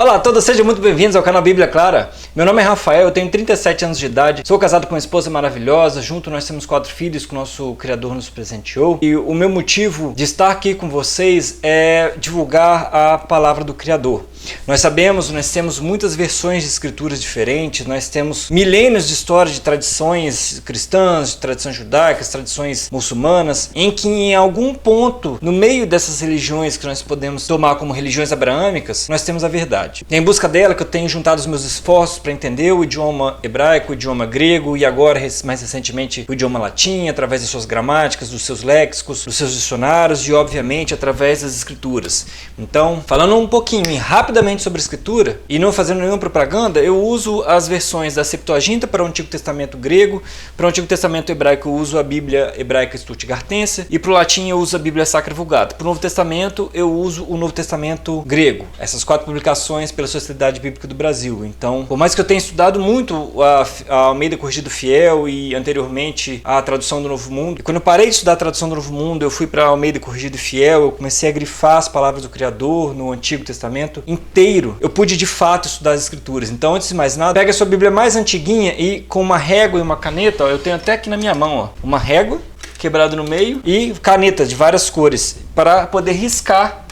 Olá a todos, sejam muito bem-vindos ao canal Bíblia Clara. Meu nome é Rafael, eu tenho 37 anos de idade, sou casado com uma esposa maravilhosa, junto nós temos 4 filhos que o nosso Criador nos presenteou. E o meu motivo de estar aqui com vocês é divulgar a palavra do Criador. Nós sabemos, nós temos muitas versões de escrituras diferentes, nós temos milênios de história de tradições cristãs, de tradições judaicas, tradições muçulmanas, em que em algum ponto, no meio dessas religiões que nós podemos tomar como religiões abraâmicas, nós temos a verdade. É em busca dela que eu tenho juntado os meus esforços para entender o idioma hebraico, o idioma grego e agora, mais recentemente, o idioma latim, através de suas gramáticas, dos seus léxicos, dos seus dicionários e, obviamente, através das escrituras. Então, falando um pouquinho rapidamente sobre a escritura e não fazendo nenhuma propaganda, eu uso as versões da Septuaginta para o Antigo Testamento grego, para o Antigo Testamento hebraico eu uso a Bíblia Hebraica Stuttgartense e para o latim eu uso a Bíblia Sacra Vulgata. Para o Novo Testamento eu uso o Novo Testamento grego. Essas 4 publicações pela Sociedade Bíblica do Brasil. Então, por mais que eu tenha estudado muito a Almeida Corrigido Fiel e anteriormente a tradução do Novo Mundo, e quando eu parei de estudar a tradução do Novo Mundo, eu fui para a Almeida Corrigido Fiel, eu comecei a grifar as palavras do Criador no Antigo Testamento inteiro. Eu pude de fato estudar as escrituras. Então, antes de mais nada, pega a sua Bíblia mais antiguinha e com uma régua e uma caneta, ó, eu tenho até aqui na minha mão, ó, uma régua quebrada no meio e canetas de várias cores para poder riscar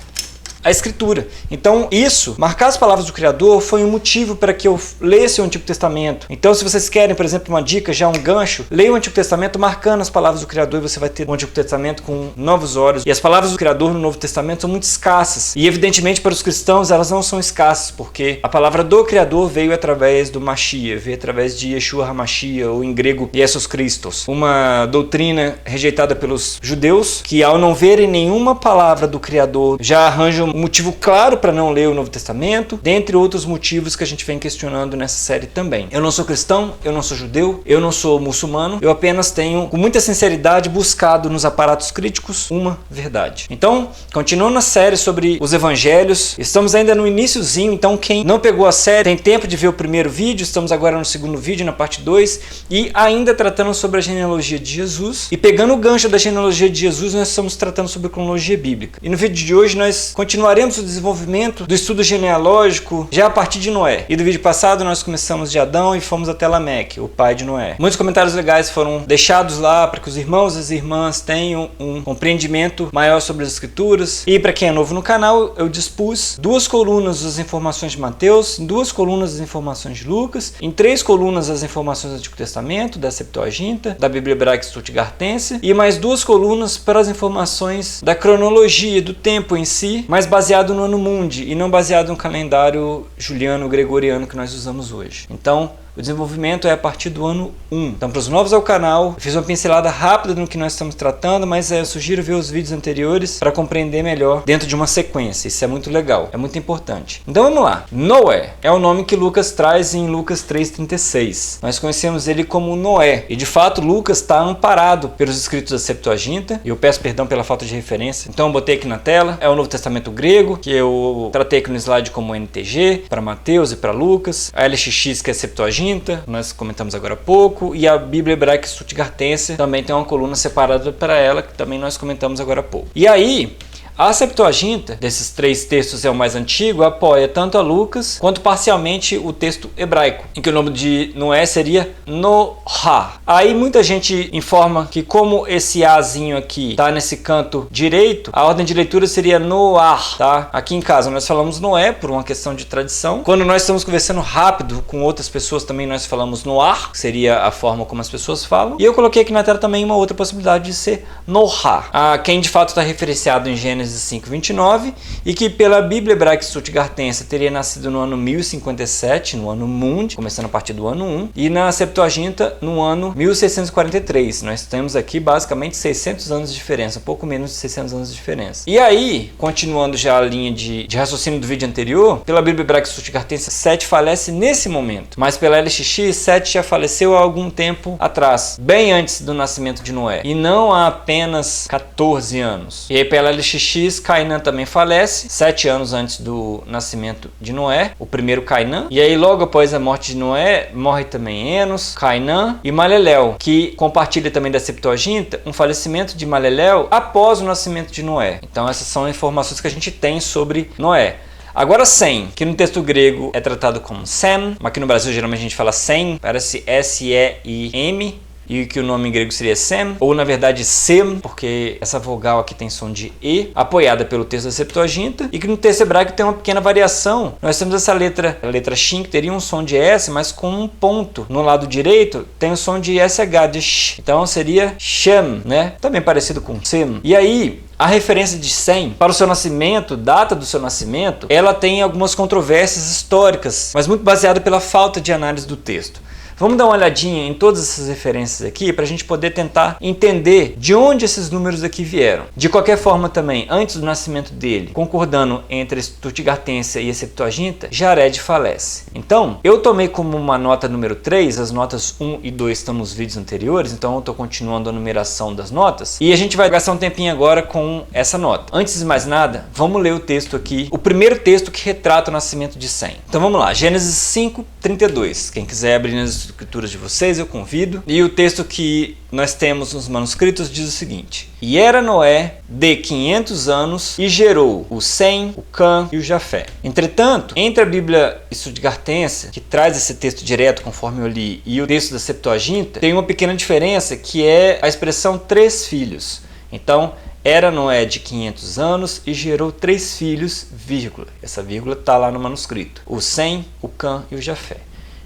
a escritura. Então isso, marcar as palavras do Criador, foi um motivo para que eu lesse o Antigo Testamento. Então se vocês querem, por exemplo, uma dica, já um gancho, leia o Antigo Testamento marcando as palavras do Criador e você vai ter o Antigo Testamento com novos olhos. E as palavras do Criador no Novo Testamento são muito escassas. E evidentemente para os cristãos elas não são escassas, porque a palavra do Criador veio através do Mashiach, veio através de Yeshua HaMashiach, ou em grego, Jesus Christos. Uma doutrina rejeitada pelos judeus, que ao não verem nenhuma palavra do Criador, já arranjam um motivo claro para não ler o Novo Testamento, dentre outros motivos que a gente vem questionando nessa série também. Eu não sou cristão, eu não sou judeu, eu não sou muçulmano, eu apenas tenho, com muita sinceridade, buscado nos aparatos críticos uma verdade. Então, continuando a série sobre os evangelhos, estamos ainda no iniciozinho, então quem não pegou a série tem tempo de ver o primeiro vídeo, estamos agora no segundo vídeo, na parte 2, e ainda tratando sobre a genealogia de Jesus, e pegando o gancho da genealogia de Jesus, nós estamos tratando sobre cronologia bíblica. E no vídeo de hoje nós continuaremos o desenvolvimento do estudo genealógico já a partir de Noé. E do vídeo passado nós começamos de Adão e fomos até Lameque, o pai de Noé. Muitos comentários legais foram deixados lá para que os irmãos e as irmãs tenham um compreendimento maior sobre as escrituras. E para quem é novo no canal, eu dispus 2 colunas das informações de Mateus, 2 colunas das informações de Lucas, em 3 colunas as informações do Antigo Testamento, da Septuaginta, da Bíblia Hebraica Stuttgartense, e mais 2 colunas para as informações da cronologia do tempo em si, mas baseado no ano mundi e não baseado no calendário juliano-gregoriano que nós usamos hoje. Então, o desenvolvimento é a partir do ano 1. Então, para os novos ao canal, eu fiz uma pincelada rápida no que nós estamos tratando, mas eu sugiro ver os vídeos anteriores para compreender melhor dentro de uma sequência. Isso é muito legal, é muito importante. Então, vamos lá. Noé é o nome que Lucas traz em Lucas 3,36. Nós conhecemos ele como Noé. E, de fato, Lucas está amparado pelos escritos da Septuaginta. E eu peço perdão pela falta de referência. Então, eu botei aqui na tela. É o Novo Testamento grego, que eu tratei aqui no slide como NTG, para Mateus e para Lucas. A LXX, que é a Septuaginta, nós comentamos agora há pouco, e a Bíblia Hebraica Stuttgartense também tem uma coluna separada para ela, que também nós comentamos agora há pouco. E aí, a Septuaginta, desses 3 textos é o mais antigo, apoia tanto a Lucas quanto parcialmente o texto hebraico, em que o nome de Noé seria Noha. Aí muita gente informa que como esse Azinho aqui está nesse canto direito, a ordem de leitura seria Noar, tá? Aqui em casa nós falamos Noé por uma questão de tradição. Quando nós estamos conversando rápido com outras pessoas também nós falamos Noar, que seria a forma como as pessoas falam. E eu coloquei aqui na tela também uma outra possibilidade de ser Noha. Quem de fato está referenciado em Gênesis 5:29 e que pela Bíblia Hebraica Stuttgartense teria nascido no ano 1057, no ano mundi, começando a partir do ano 1, e na Septuaginta no ano 1643. Nós temos aqui basicamente 600 anos de diferença, um pouco menos de 600 anos de diferença. E aí, continuando já a linha de raciocínio do vídeo anterior, pela Bíblia Hebraica Stuttgartense, Sete falece nesse momento, mas pela LXX, Sete já faleceu há algum tempo atrás, bem antes do nascimento de Noé, e não há apenas 14 anos. E aí pela LXX, Cainã também falece, 7 anos antes do nascimento de Noé, o primeiro Cainã. E aí logo após a morte de Noé, morre também Enos, Cainã e Maleleu, que compartilha também da Septuaginta um falecimento de Maleleu após o nascimento de Noé. Então essas são informações que a gente tem sobre Noé. Agora Sem, que no texto grego é tratado como Sem, mas aqui no Brasil geralmente a gente fala Sem, parece S-E-I-M, e que o nome em grego seria Sem, ou na verdade Sem, porque essa vogal aqui tem som de E, apoiada pelo texto da Septuaginta, e que no texto hebraico tem uma pequena variação. Nós temos essa letra, a letra Shin, que teria um som de S, mas com um ponto. No lado direito tem o som de SH, de Sh, então seria Shem, né? Também parecido com Sem. E aí, a referência de Sem para o seu nascimento, data do seu nascimento, ela tem algumas controvérsias históricas, mas muito baseada pela falta de análise do texto. Vamos dar uma olhadinha em todas essas referências aqui para a gente poder tentar entender de onde esses números aqui vieram. De qualquer forma também, antes do nascimento dele, concordando entre a Stuttgartense e a Septuaginta, Jared falece. Então, eu tomei como uma nota número 3, as notas 1 e 2 estão nos vídeos anteriores, então eu estou continuando a numeração das notas, e a gente vai gastar um tempinho agora com essa nota. Antes de mais nada, vamos ler o texto aqui, o primeiro texto que retrata o nascimento de Sem. Então vamos lá, Gênesis 5:32. Quem quiser abrir nas escrituras de vocês, eu convido. E o texto que nós temos nos manuscritos diz o seguinte: E era Noé de 500 anos e gerou o Sem, o Cã e o Jafé. Entretanto, entre a Bíblia Stuttgartense, que traz esse texto direto conforme eu li, e o texto da Septuaginta, tem uma pequena diferença, que é a expressão 3 filhos. Então, era Noé de 500 anos e gerou 3 filhos, vírgula. Essa vírgula está lá no manuscrito. O Sem, o Cã e o Jafé.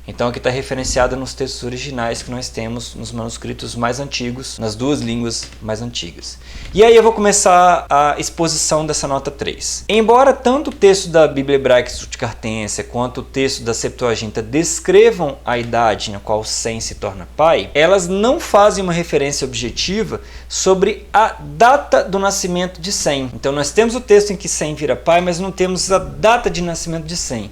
Então aqui está referenciada nos textos originais que nós temos nos manuscritos mais antigos, nas duas línguas mais antigas. E aí eu vou começar a exposição dessa nota 3. Embora tanto o texto da Bíblia Hebraica Stuttgartense quanto o texto da Septuaginta descrevam a idade na qual Sem se torna pai, elas não fazem uma referência objetiva sobre a data do nascimento de Sem. Então nós temos o texto em que Sem vira pai, mas não temos a data de nascimento de Sem.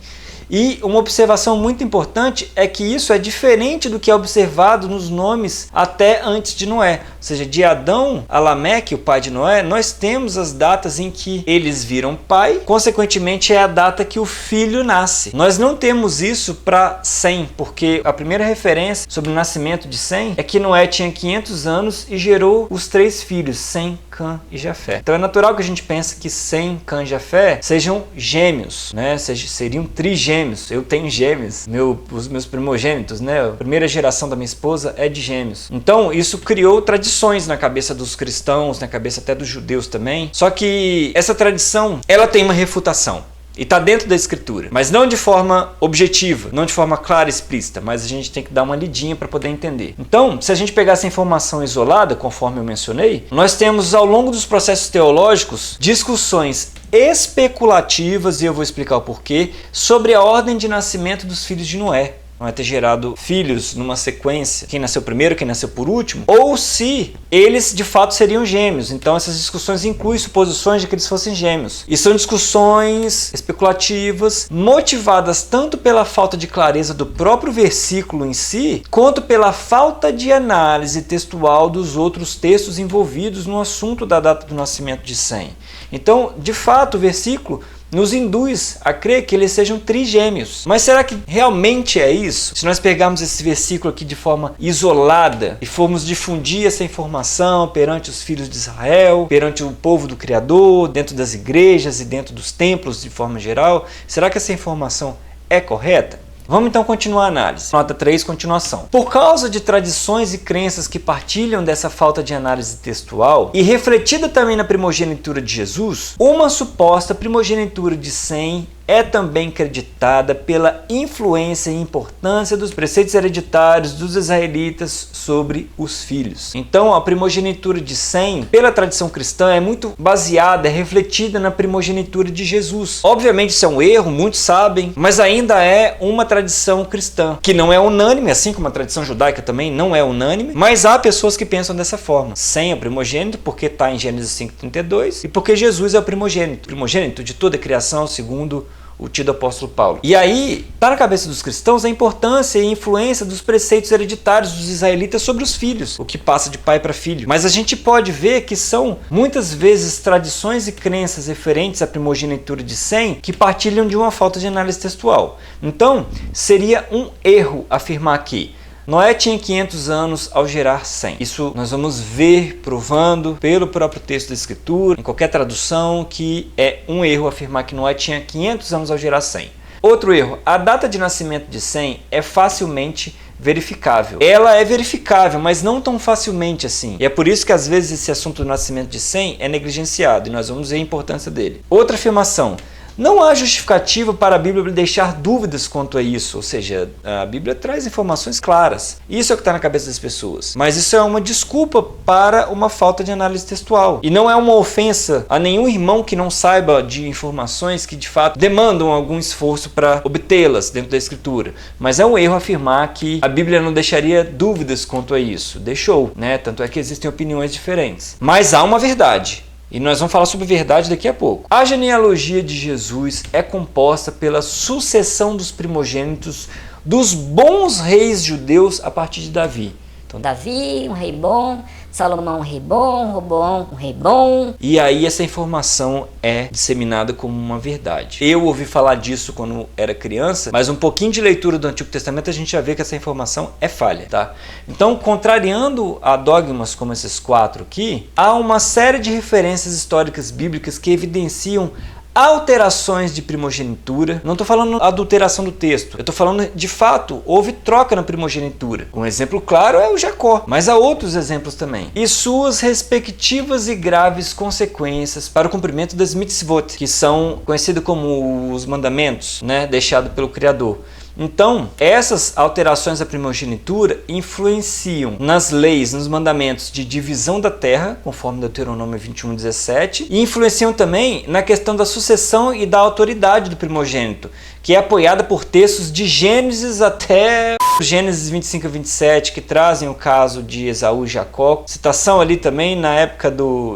E uma observação muito importante é que isso é diferente do que é observado nos nomes até antes de Noé. Ou seja, de Adão a Lameque, o pai de Noé, nós temos as datas em que eles viram pai, consequentemente é a data que o filho nasce. Nós não temos isso para Sem, porque a primeira referência sobre o nascimento de Sem é que Noé tinha 500 anos e gerou os 3 filhos, Sem, Cã e Jafé. Então é natural que a gente pense que Sem, Cã e Jafé sejam gêmeos, né? Seriam trigêmeos. Eu tenho gêmeos, os meus primogênitos, né? A primeira geração da minha esposa é de gêmeos. Então isso criou tradições na cabeça dos cristãos, na cabeça até dos judeus também. Só que essa tradição, ela tem uma refutação. E está dentro da escritura, mas não de forma objetiva, não de forma clara e explícita, mas a gente tem que dar uma lidinha para poder entender. Então, se a gente pegar essa informação isolada, conforme eu mencionei, nós temos ao longo dos processos teológicos discussões especulativas, e eu vou explicar o porquê, sobre a ordem de nascimento dos filhos de Noé. Vai ter gerado filhos numa sequência, quem nasceu primeiro, quem nasceu por último, ou se eles de fato seriam gêmeos. Então essas discussões incluem suposições de que eles fossem gêmeos. E são discussões especulativas, motivadas tanto pela falta de clareza do próprio versículo em si, quanto pela falta de análise textual dos outros textos envolvidos no assunto da data do nascimento de Sem. Então, de fato, o versículo nos induz a crer que eles sejam trigêmeos. Mas será que realmente é isso? Se nós pegarmos esse versículo aqui de forma isolada e formos difundir essa informação perante os filhos de Israel, perante o povo do Criador, dentro das igrejas e dentro dos templos de forma geral, será que essa informação é correta? Vamos então continuar a análise. Nota 3, continuação. Por causa de tradições e crenças que partilham dessa falta de análise textual e refletida também na primogenitura de Jesus, uma suposta primogenitura de Sem é também creditada pela influência e importância dos preceitos hereditários dos israelitas sobre os filhos. Então, a primogenitura de Sem, pela tradição cristã, é muito baseada, é refletida na primogenitura de Jesus. Obviamente, isso é um erro, muitos sabem, mas ainda é uma tradição cristã, que não é unânime, assim como a tradição judaica também não é unânime, mas há pessoas que pensam dessa forma. Sem é o primogênito, porque está em Gênesis 5:32, e porque Jesus é o primogênito de toda a criação, segundo o tido apóstolo Paulo. E aí, está na cabeça dos cristãos a importância e a influência dos preceitos hereditários dos israelitas sobre os filhos, o que passa de pai para filho. Mas a gente pode ver que são muitas vezes tradições e crenças referentes à primogenitura de Sem que partilham de uma falta de análise textual. Então, seria um erro afirmar que Noé tinha 500 anos ao gerar 100. Isso nós vamos ver provando pelo próprio texto da Escritura, em qualquer tradução, que é um erro afirmar que Noé tinha 500 anos ao gerar 100. Outro erro, a data de nascimento de Sem é facilmente verificável. Ela é verificável, mas não tão facilmente assim. E é por isso que às vezes esse assunto do nascimento de Sem é negligenciado, e nós vamos ver a importância dele. Outra afirmação, não há justificativa para a Bíblia deixar dúvidas quanto a isso, ou seja, a Bíblia traz informações claras. Isso é o que está na cabeça das pessoas. Mas isso é uma desculpa para uma falta de análise textual. E não é uma ofensa a nenhum irmão que não saiba de informações que de fato demandam algum esforço para obtê-las dentro da Escritura. Mas é um erro afirmar que a Bíblia não deixaria dúvidas quanto a isso. Deixou, né? Tanto é que existem opiniões diferentes. Mas há uma verdade. E nós vamos falar sobre verdade daqui a pouco. A genealogia de Jesus é composta pela sucessão dos primogênitos dos bons reis judeus a partir de Davi. Então, Davi, um rei bom, Salomão, um rei bom, Roboão, um rei bom. E aí essa informação é disseminada como uma verdade. Eu ouvi falar disso quando era criança, mas um pouquinho de leitura do Antigo Testamento a gente já vê que essa informação é falha, tá? Então, contrariando a dogmas como esses 4 aqui, há uma série de referências históricas bíblicas que evidenciam alterações de primogenitura. Não estou falando adulteração do texto, eu estou falando de fato, houve troca na primogenitura. Um exemplo claro é o Jacó, mas há outros exemplos também. E suas respectivas e graves consequências para o cumprimento das mitzvot, que são conhecidos como os mandamentos, né, deixados pelo Criador. Então, essas alterações da primogenitura influenciam nas leis, nos mandamentos de divisão da terra, conforme Deuteronômio 21:17, e influenciam também na questão da sucessão e da autoridade do primogênito, que é apoiada por textos de Gênesis até Gênesis 25:27, que trazem o caso de Esaú e Jacó. Citação ali também na época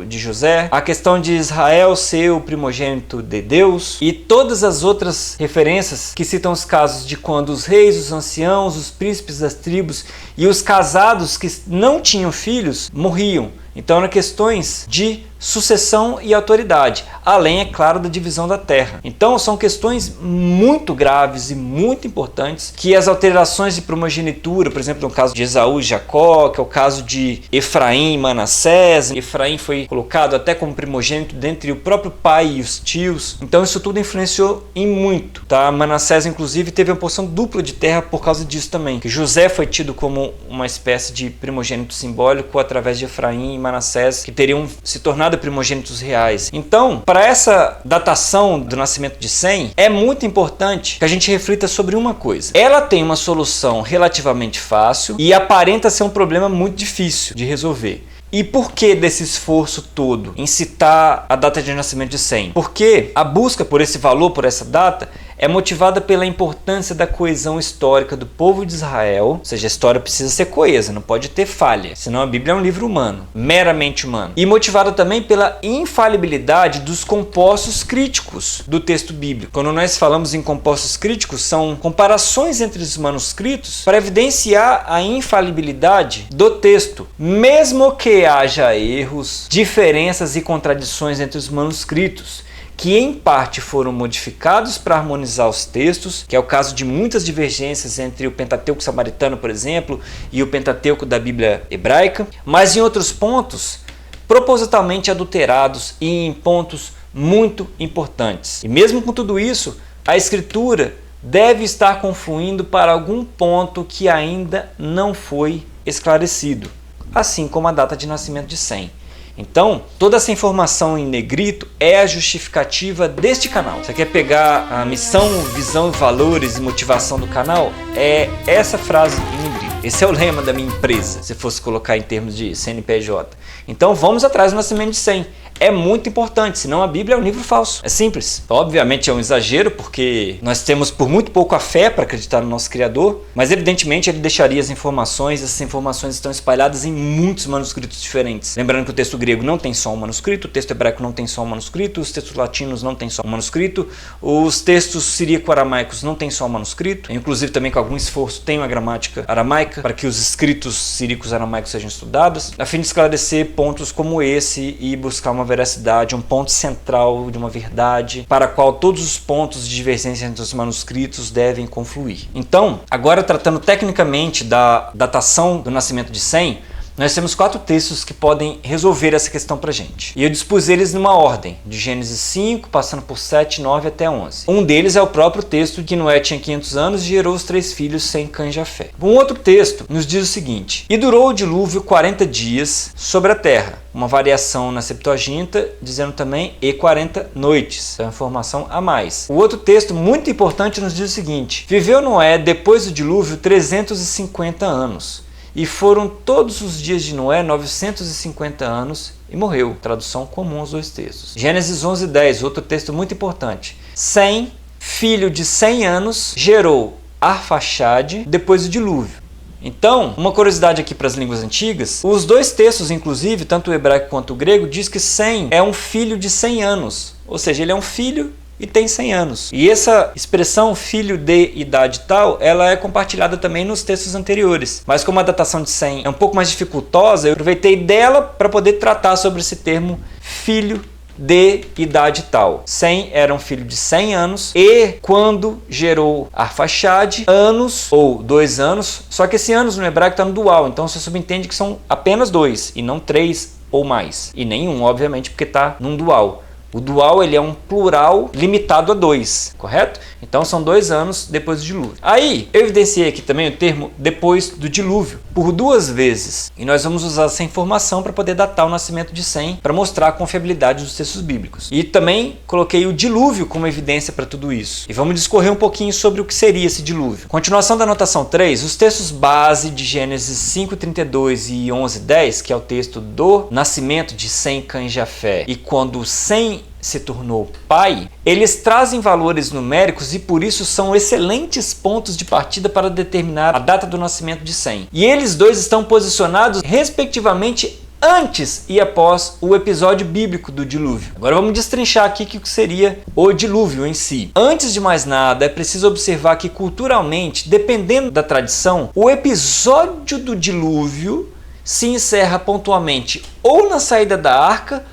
de José. A questão de Israel ser o primogênito de Deus. E todas as outras referências que citam os casos de quando os reis, os anciãos, os príncipes das tribos e os casados que não tinham filhos morriam. Então eram questões de sucessão e autoridade, além, é claro, da divisão da terra. Então são questões muito graves e muito importantes que as alterações de primogenitura, por exemplo, no caso de Esaú e Jacó, que é o caso de Efraim e Manassés. Efraim foi colocado até como primogênito dentre o próprio pai e os tios. Então isso tudo influenciou em muito, tá? Manassés, inclusive, teve uma porção dupla de terra por causa disso também, que José foi tido como uma espécie de primogênito simbólico através de Efraim e Manassés, que teriam se tornado primogênitos reais. Então, para essa datação do nascimento de Sem, é muito importante que a gente reflita sobre uma coisa. Ela tem uma solução relativamente fácil e aparenta ser um problema muito difícil de resolver. E por que desse esforço todo em citar a data de nascimento de Sem? Porque a busca por esse valor, por essa data, é motivada pela importância da coesão histórica do povo de Israel. Ou seja, a história precisa ser coesa, não pode ter falha, senão a Bíblia é um livro humano, meramente humano. E motivada também pela infalibilidade dos compostos críticos do texto bíblico. Quando nós falamos em compostos críticos, são comparações entre os manuscritos para evidenciar a infalibilidade do texto, mesmo que haja erros, diferenças e contradições entre os manuscritos, que em parte foram modificados para harmonizar os textos, que é o caso de muitas divergências entre o Pentateuco samaritano, por exemplo, e o Pentateuco da Bíblia hebraica, mas em outros pontos, propositalmente adulterados e em pontos muito importantes. E mesmo com tudo isso, a Escritura deve estar confluindo para algum ponto que ainda não foi esclarecido, assim como a data de nascimento de Sem. Então, toda essa informação em negrito é a justificativa deste canal. Você quer pegar a missão, visão, valores e motivação do canal? É essa frase em negrito. Esse é o lema da minha empresa, se fosse colocar em termos de CNPJ. Então vamos atrás do nascimento de Sem. É muito importante, senão a Bíblia é um livro falso. É simples. Obviamente é um exagero, porque nós temos por muito pouco a fé para acreditar no nosso Criador, mas evidentemente ele deixaria as informações, essas informações estão espalhadas em muitos manuscritos diferentes. Lembrando que o texto grego não tem só um manuscrito, o texto hebraico não tem só um manuscrito, os textos latinos não tem só um manuscrito, os textos siríaco-aramaicos não tem só um manuscrito, inclusive também com algum esforço tem uma gramática aramaica para que os escritos siríacos-aramaicos sejam estudados, a fim de esclarecer pontos como esse e buscar uma veracidade, um ponto central de uma verdade, para a qual todos os pontos de divergência entre os manuscritos devem confluir. Então, agora tratando tecnicamente da datação do nascimento de Sem, nós temos 4 textos que podem resolver essa questão pra gente. E eu dispus eles numa ordem, de Gênesis 5, passando por 7, 9 até 11. Um deles é o próprio texto que Noé tinha 500 anos e gerou os 3 filhos Sem, Cã e Jafé. Um outro texto nos diz o seguinte: e durou o dilúvio 40 dias sobre a terra. Uma variação na Septuaginta, dizendo também e 40 noites. Então, informação a mais. O outro texto muito importante nos diz o seguinte: viveu Noé depois do dilúvio 350 anos. E foram todos os dias de Noé 950 anos e morreu. Tradução comum aos 2 textos. Gênesis 11:10, outro texto muito importante. Sem, filho de 100 anos, gerou Arfaxade depois do dilúvio. Então, uma curiosidade aqui para as línguas antigas, os 2 textos, inclusive, tanto o hebraico quanto o grego, diz que Sem é um filho de 100 anos. Ou seja, ele é um filho e tem 100 anos. E essa expressão filho de idade tal, ela é compartilhada também nos textos anteriores. Mas como a datação de Sem é um pouco mais dificultosa, eu aproveitei dela para poder tratar sobre esse termo filho de idade tal. Sem era um filho de 100 anos e quando gerou Arfaxade, anos ou 2 anos, só que esse anos no hebraico está no dual, então você subentende que são apenas 2 e não 3 ou mais. E nenhum, obviamente, porque está num dual. O dual ele é um plural limitado a 2, correto? Então são 2 anos depois do dilúvio. Aí eu evidenciei aqui também o termo depois do dilúvio por 2 vezes. E nós vamos usar essa informação para poder datar o nascimento de Sem, para mostrar a confiabilidade dos textos bíblicos. E também coloquei o dilúvio como evidência para tudo isso. E vamos discorrer um pouquinho sobre o que seria esse dilúvio. Continuação da anotação 3, os textos base de Gênesis 5:32 e 11:10, que é o texto do nascimento de Sem, Cã e Jafé, e quando Sem se tornou pai, eles trazem valores numéricos e por isso são excelentes pontos de partida para determinar a data do nascimento de Sem. E eles 2 estão posicionados respectivamente antes e após o episódio bíblico do dilúvio. Agora vamos destrinchar aqui o que seria o dilúvio em si. Antes de mais nada, é preciso observar que culturalmente, dependendo da tradição, o episódio do dilúvio se encerra pontualmente ou na saída da arca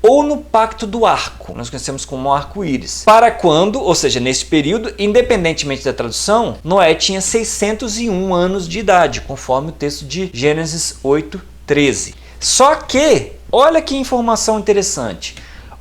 ou no pacto do arco, nós conhecemos como arco-íris. Para quando, ou seja, nesse período, independentemente da tradução, Noé tinha 601 anos de idade, conforme o texto de Gênesis 8:13. Só que, olha que informação interessante,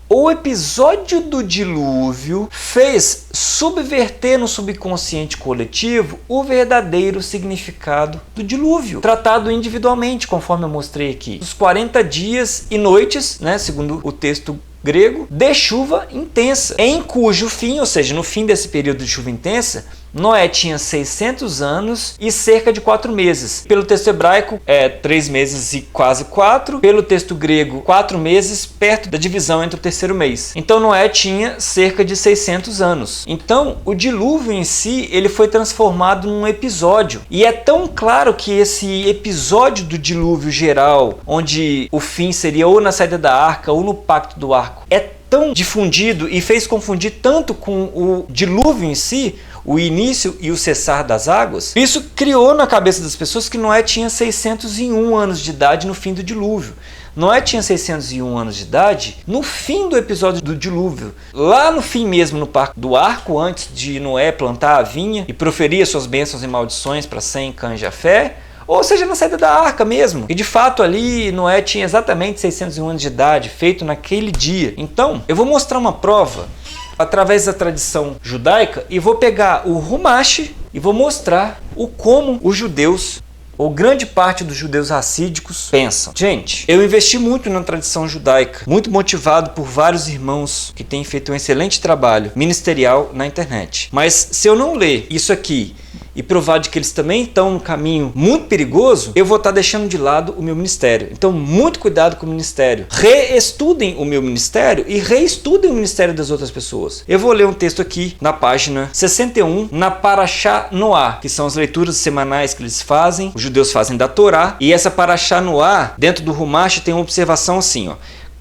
o episódio do dilúvio fez subverter no subconsciente coletivo o verdadeiro significado do dilúvio, tratado individualmente, conforme eu mostrei aqui. Os 40 dias e noites, segundo o texto grego, de chuva intensa, em cujo fim, ou seja, no fim desse período de chuva intensa, Noé tinha 600 anos e cerca de 4 meses. Pelo texto hebraico, 3 meses e quase 4. Pelo texto grego, 4 meses, perto da divisão entre o terceiro mês. Então Noé tinha cerca de 600 anos. Então o dilúvio em si, ele foi transformado num episódio. E é tão claro que esse episódio do dilúvio geral, onde o fim seria ou na saída da arca ou no pacto do arco, é tão difundido e fez confundir tanto com o dilúvio em si, o início e o cessar das águas. Isso criou na cabeça das pessoas que Noé tinha 601 anos de idade no fim do dilúvio. Noé tinha 601 anos de idade no fim do episódio do dilúvio. Lá no fim mesmo, no pacto do arco, antes de Noé plantar a vinha e proferir suas bênçãos e maldições para Sem, Cã e Jafé, ou seja, na saída da arca mesmo. E de fato ali Noé tinha exatamente 601 anos de idade, feito naquele dia. Então, eu vou mostrar uma prova através da tradição judaica e vou pegar o Humash e vou mostrar como os judeus, ou grande parte dos judeus racídicos, pensam. Gente, eu investi muito na tradição judaica, muito motivado por vários irmãos que têm feito um excelente trabalho ministerial na internet. Mas se eu não ler isso aqui e provar de que eles também estão num caminho muito perigoso, eu vou estar deixando de lado o meu ministério. Então, muito cuidado com o ministério. Reestudem o meu ministério e reestudem o ministério das outras pessoas. Eu vou ler um texto aqui na página 61, na Parashá Noá, que são as leituras semanais que eles fazem, os judeus fazem da Torá. E essa Parashá Noá, dentro do Humash, tem uma observação assim,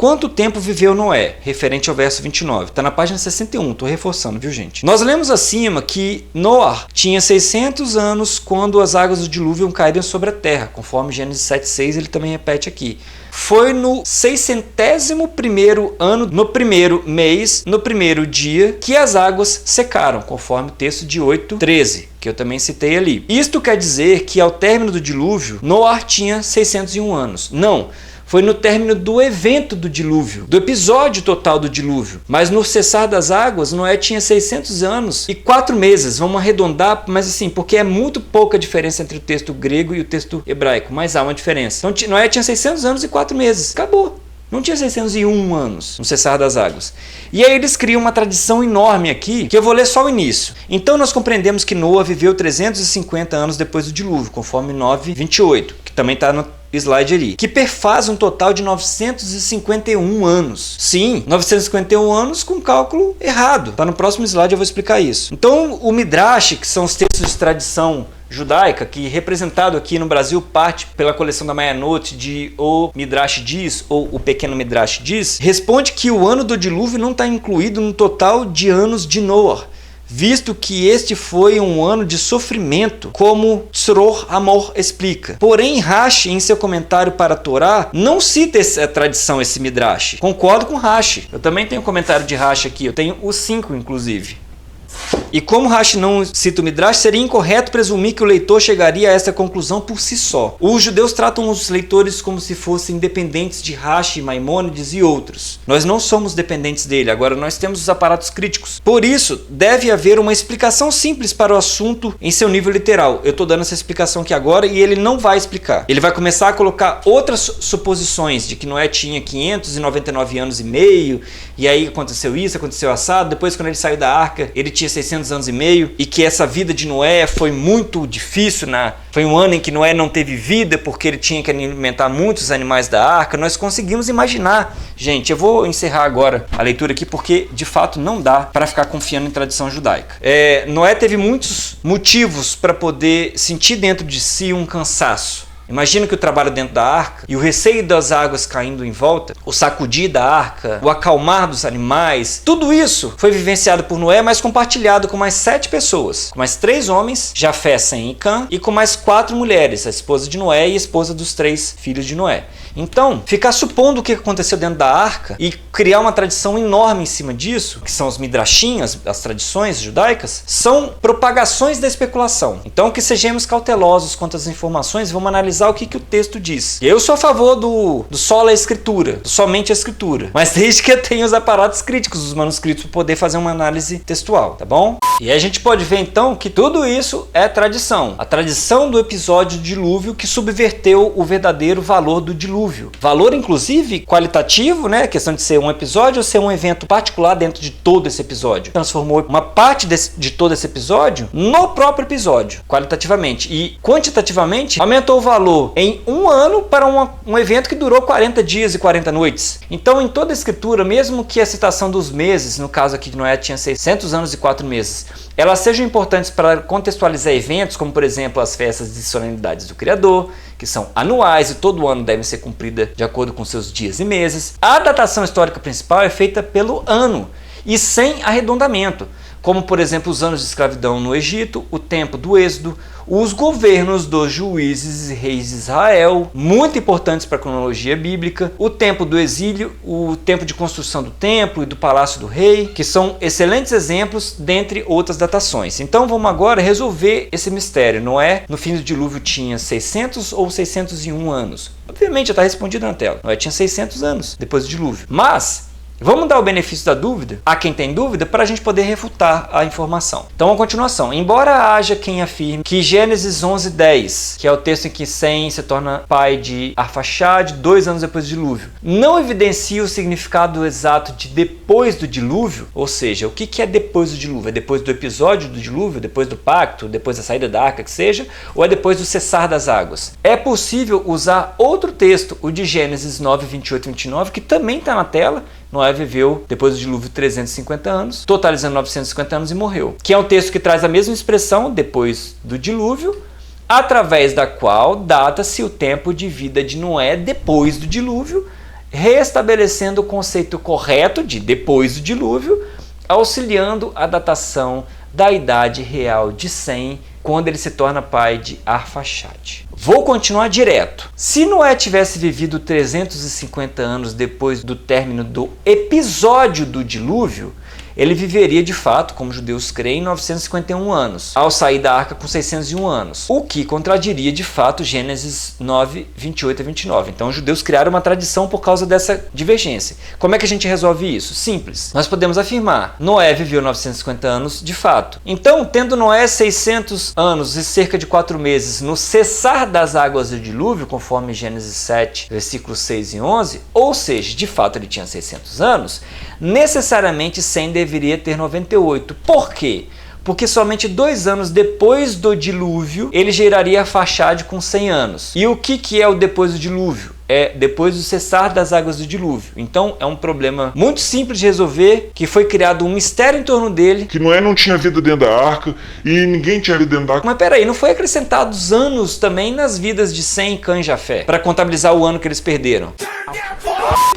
quanto tempo viveu Noé, referente ao verso 29. Está na página 61, estou reforçando, viu gente? Nós lemos acima que Noé tinha 600 anos quando as águas do dilúvio caíram sobre a terra, conforme Gênesis 7,6 ele também repete aqui. Foi no 601º ano, no primeiro mês, no primeiro dia, que as águas secaram, conforme o texto de 8,13, que eu também citei ali. Isto quer dizer que ao término do dilúvio, Noé tinha 601 anos. Não, foi no término do evento do dilúvio, do episódio total do dilúvio. Mas no cessar das águas, Noé tinha 600 anos e 4 meses. Vamos arredondar, mas assim, porque é muito pouca diferença entre o texto grego e o texto hebraico, mas há uma diferença. Então, Noé tinha 600 anos e 4 meses. Acabou. Não tinha 601 anos no cessar das águas. E aí eles criam uma tradição enorme aqui, que eu vou ler só o início. Então nós compreendemos que Noé viveu 350 anos depois do dilúvio, conforme 9:28, que também está no slide ali, que perfaz um total de 951 anos. Sim, 951 anos com cálculo errado. Tá no próximo slide, eu vou explicar isso. Então o Midrash, que são os textos de tradição judaica, que representado aqui no Brasil parte pela coleção da Mayanot de O Midrash Diz ou O Pequeno Midrash Diz, responde que o ano do dilúvio não está incluído no total de anos de Noé, visto que este foi um ano de sofrimento, como Tzror Amor explica. Porém, Rashi, em seu comentário para a Torá, não cita essa tradição, esse Midrash. Concordo com Rashi. Eu também tenho um comentário de Rashi aqui, eu tenho os 5, inclusive. E como Rashi não cita o Midrash, seria incorreto presumir que o leitor chegaria a essa conclusão por si só. Os judeus tratam os leitores como se fossem dependentes de Rashi, Maimônides e outros. Nós não somos dependentes dele, agora nós temos os aparatos críticos. Por isso, deve haver uma explicação simples para o assunto em seu nível literal. Eu estou dando essa explicação aqui agora e ele não vai explicar. Ele vai começar a colocar outras suposições de que Noé tinha 599 anos e meio, e aí aconteceu isso, aconteceu assado, depois quando ele saiu da arca, ele tinha 600 anos e meio, e que essa vida de Noé foi muito difícil, foi um ano em que Noé não teve vida porque ele tinha que alimentar muitos animais da arca. Nós conseguimos imaginar. Gente, eu vou encerrar agora a leitura aqui porque de fato não dá para ficar confiando em tradição judaica. Noé teve muitos motivos para poder sentir dentro de si um cansaço. Imagina que o trabalho dentro da arca e o receio das águas caindo em volta, o sacudir da arca, o acalmar dos animais, tudo isso foi vivenciado por Noé, mas compartilhado com mais 7 pessoas, com mais 3 homens, Jafé, Sem e Cã, e com mais 4 mulheres, a esposa de Noé e a esposa dos 3 filhos de Noé. Então, ficar supondo o que aconteceu dentro da arca e criar uma tradição enorme em cima disso, que são os midrashim, as tradições judaicas, são propagações da especulação. Então, que sejamos cautelosos quanto às informações, vamos analisar o que o texto diz. Eu sou a favor do sola escritura, somente a escritura, mas desde que eu tenha os aparatos críticos, os manuscritos, para poder fazer uma análise textual, tá bom? E aí a gente pode ver então que tudo isso é tradição. A tradição do episódio do dilúvio que subverteu o verdadeiro valor do dilúvio. Valor, inclusive, qualitativo, né? A questão de ser um episódio ou ser um evento particular dentro de todo esse episódio. Transformou uma parte de todo esse episódio no próprio episódio, qualitativamente. E quantitativamente, aumentou o valor em um ano para um evento que durou 40 dias e 40 noites. Então, em toda a escritura, mesmo que a citação dos meses, no caso aqui de Noé tinha 600 anos e 4 meses, elas sejam importantes para contextualizar eventos, como por exemplo as festas e solenidades do Criador, que são anuais e todo ano devem ser cumpridas de acordo com seus dias e meses. A datação histórica principal é feita pelo ano e sem arredondamento, como por exemplo os anos de escravidão no Egito, o tempo do Êxodo, os governos dos juízes e reis de Israel, muito importantes para a cronologia bíblica, o tempo do exílio, o tempo de construção do templo e do palácio do rei, que são excelentes exemplos dentre outras datações. Então vamos agora resolver esse mistério. Noé, no fim do dilúvio, tinha 600 ou 601 anos? Obviamente já está respondido na tela. Noé tinha 600 anos depois do dilúvio. Mas vamos dar o benefício da dúvida a quem tem dúvida para a gente poder refutar a informação. Então, a continuação. Embora haja quem afirme que Gênesis 11:10, que é o texto em que Sem se torna pai de Arfaxade 2 anos depois do dilúvio, não evidencia o significado exato de depois do dilúvio, ou seja, o que é depois do dilúvio? É depois do episódio do dilúvio, depois do pacto, depois da saída da arca, que seja, ou é depois do cessar das águas? É possível usar outro texto, o de Gênesis 9, 28 e 29, que também está na tela. Noé viveu, depois do dilúvio, 350 anos, totalizando 950 anos e morreu. Que é um texto que traz a mesma expressão, depois do dilúvio, através da qual data-se o tempo de vida de Noé depois do dilúvio restabelecendo o conceito correto de depois do dilúvio, auxiliando a datação da idade real de Sem, quando ele se torna pai de Arfaxade. Vou continuar direto. Se Noé tivesse vivido 350 anos depois do término do episódio do dilúvio, ele viveria de fato, como os judeus creem, 951 anos, ao sair da arca com 601 anos, o que contradiria de fato Gênesis 9, 28 a 29. Então os judeus criaram uma tradição por causa dessa divergência. Como é que a gente resolve isso? Simples. Nós podemos afirmar, Noé viveu 950 anos de fato. Então, tendo Noé 600 anos e cerca de 4 meses no cessar das águas do dilúvio, conforme Gênesis 7, versículos 6 e 11, ou seja, de fato ele tinha 600 anos, necessariamente Sem deveria ter 98. Por quê? Porque somente 2 anos depois do dilúvio, ele geraria Arfaxade com 100 anos. E o que é o depois do dilúvio? É depois do cessar das águas do dilúvio. Então é um problema muito simples de resolver, que foi criado um mistério em torno dele. Que Noé não tinha vida dentro da arca e ninguém tinha vida dentro da arca. Mas peraí, não foi acrescentados anos também nas vidas de Sem, Cã e Jafé, para contabilizar o ano que eles perderam?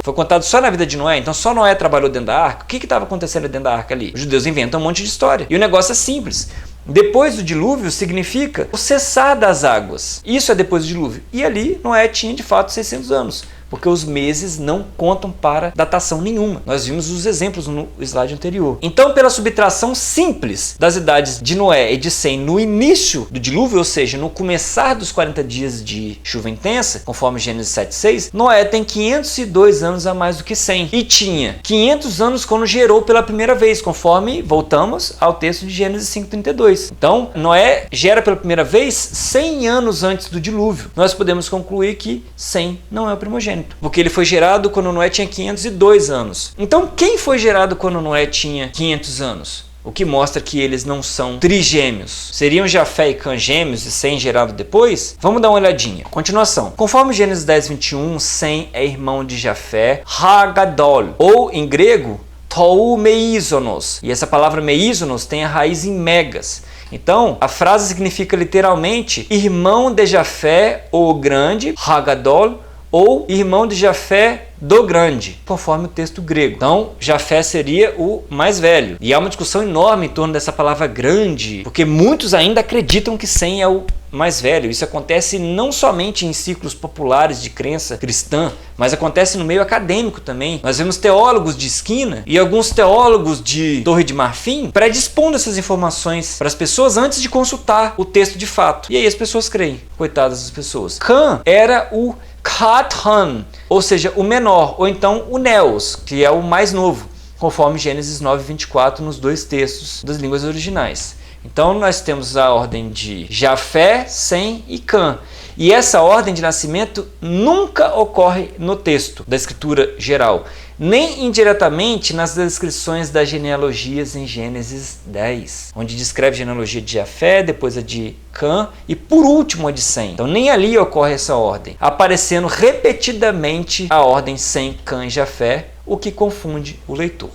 Foi contado só na vida de Noé, então só Noé trabalhou dentro da arca. O que estava acontecendo dentro da arca ali? Os judeus inventam um monte de história. E o negócio é simples. Depois do dilúvio significa o cessar das águas. Isso é depois do dilúvio. E ali Noé tinha de fato 600 anos. Porque os meses não contam para datação nenhuma. Nós vimos os exemplos no slide anterior. Então, pela subtração simples das idades de Noé e de Sem no início do dilúvio, ou seja, no começar dos 40 dias de chuva intensa, conforme Gênesis 7:6, Noé tem 502 anos a mais do que Sem. E tinha 500 anos quando gerou pela primeira vez, conforme voltamos ao texto de Gênesis 5:32. Então, Noé gera pela primeira vez 100 anos antes do dilúvio. Nós podemos concluir que Sem não é o primogênito, porque ele foi gerado quando Noé tinha 502 anos. Então, quem foi gerado quando Noé tinha 500 anos? O que mostra que eles não são trigêmeos. Seriam Jafé e Cã gêmeos e Sem gerado depois? Vamos dar uma olhadinha. Continuação. Conforme Gênesis 10:21, Sem é irmão de Jafé, Hagadol, ou em grego, Tou Meizonos. E essa palavra Meizonos tem a raiz em megas. Então, a frase significa literalmente irmão de Jafé, o grande, Hagadol, ou irmão de Jafé do grande, conforme o texto grego. Então, Jafé seria o mais velho. E há uma discussão enorme em torno dessa palavra grande, porque muitos ainda acreditam que Sem é o mais velho. Isso acontece não somente em ciclos populares de crença cristã, mas acontece no meio acadêmico também. Nós vemos teólogos de esquina e alguns teólogos de Torre de Marfim predispondo essas informações para as pessoas antes de consultar o texto de fato. E aí as pessoas creem. Coitadas das pessoas. Cã era o Kathan, ou seja, o menor, ou então o Neos, que é o mais novo, conforme Gênesis 9:24 nos dois textos das línguas originais. Então nós temos a ordem de Jafé, Sem e Cã. E essa ordem de nascimento nunca ocorre no texto da escritura geral, nem indiretamente nas descrições das genealogias em Gênesis 10, onde descreve a genealogia de Jafé, depois a de Cã e por último a de Sem. Então nem ali ocorre essa ordem, aparecendo repetidamente a ordem Sem, Cã e Jafé, o que confunde o leitor.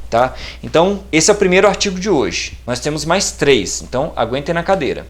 Tá? Então esse é o primeiro artigo de hoje. Nós temos mais 3, então aguentem na cadeira.